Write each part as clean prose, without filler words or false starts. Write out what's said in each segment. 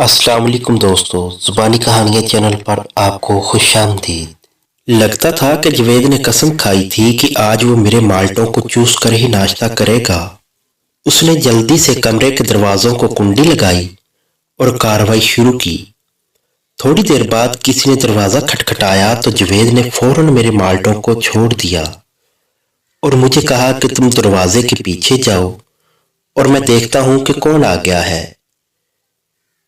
अस्सलाम वालेकुम दोस्तों, ज़ुबानी कहानियाँ चैनल पर आपको खुशामदीद। लगता था कि जवेद ने कसम खाई थी कि आज वो मेरे माल्टों को चूस कर ही नाश्ता करेगा। उसने जल्दी से कमरे के दरवाज़ों को कुंडी लगाई और कार्रवाई शुरू की। थोड़ी देर बाद किसी ने दरवाज़ा खटखटाया तो जवेद ने फौरन मेरे माल्टों को छोड़ दिया और मुझे कहा कि तुम दरवाजे के पीछे जाओ और मैं देखता हूँ कि कौन आ गया है।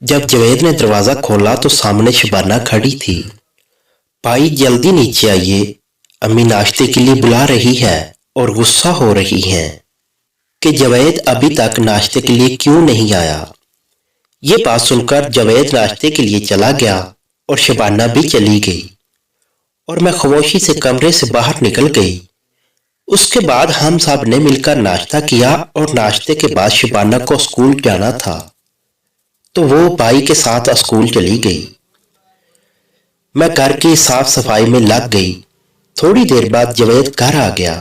जब जवेद ने दरवाजा खोला तो सामने शबाना खड़ी थी। भाई जल्दी नीचे आइए, अम्मी नाश्ते के लिए बुला रही है और गुस्सा हो रही हैं कि जवेद अभी तक नाश्ते के लिए क्यों नहीं आया। ये बात सुनकर जवेद नाश्ते के लिए चला गया और शबाना भी चली गई और मैं खामोशी से कमरे से बाहर निकल गई। उसके बाद हम सब ने मिलकर नाश्ता किया और नाश्ते के बाद शबाना को स्कूल जाना था तो वो भाई के साथ स्कूल चली गई। मैं घर की साफ सफाई में लग गई। थोड़ी देर बाद जवेद घर आ गया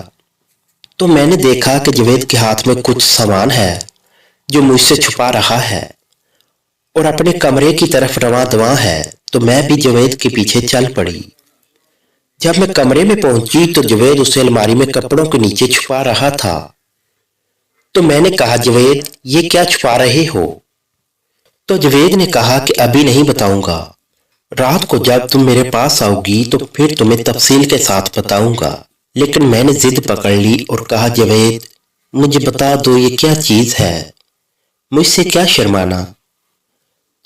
तो मैंने देखा कि जवेद के हाथ में कुछ सामान है जो मुझसे छुपा रहा है और अपने कमरे की तरफ रवां दवां है, तो मैं भी जवेद के पीछे चल पड़ी। जब मैं कमरे में पहुंची तो जवेद उसे अलमारी में कपड़ों के नीचे छुपा रहा था। तो मैंने कहा, जवेद ये क्या छुपा रहे हो? तो जवेद ने कहा कि अभी नहीं बताऊंगा, रात को जब तुम मेरे पास आओगी तो फिर तुम्हें तफसील के साथ बताऊंगा। लेकिन मैंने जिद पकड़ ली और कहा, जवेद मुझे बता दो ये क्या चीज है, मुझसे क्या शर्माना।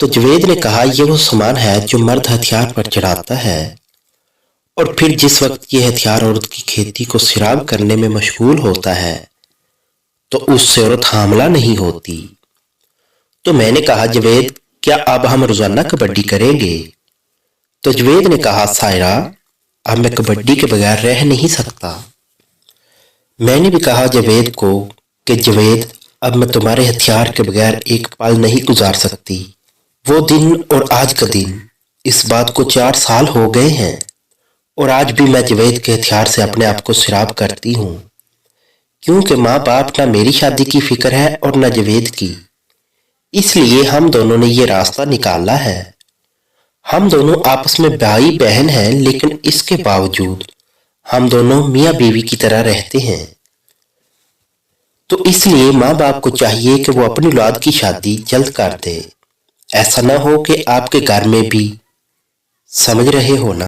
तो जवेद ने कहा, ये वो सामान है जो मर्द हथियार पर चढ़ाता है और फिर जिस वक्त ये हथियार औरत की खेती को सिराब करने में मशगूल होता है तो उससे औरत हामला नहीं होती। तो मैंने कहा, जवेद क्या अब हम रोजाना कबड्डी करेंगे? तो जवेद ने कहा, सायरा अब मैं कबड्डी के बगैर रह नहीं सकता। मैंने भी कहा जवेद को कि जवेद अब मैं तुम्हारे हथियार के बगैर एक पल नहीं गुजार सकती। वो दिन और आज का दिन, इस बात को 4 साल हो गए हैं और आज भी मैं जवेद के हथियार से अपने आप को सिराब करती हूँ, क्योंकि माँ बाप ना मेरी शादी की फिक्र है और न जवेद की। इसलिए हम दोनों ने ये रास्ता निकाला है। हम दोनों आपस में भाई बहन हैं, लेकिन इसके बावजूद हम दोनों मियाँ बीवी की तरह रहते हैं। तो इसलिए माँ बाप को चाहिए कि वो अपनी औलाद की शादी जल्द कर दे। ऐसा ना हो कि आपके घर में भी, समझ रहे हो ना।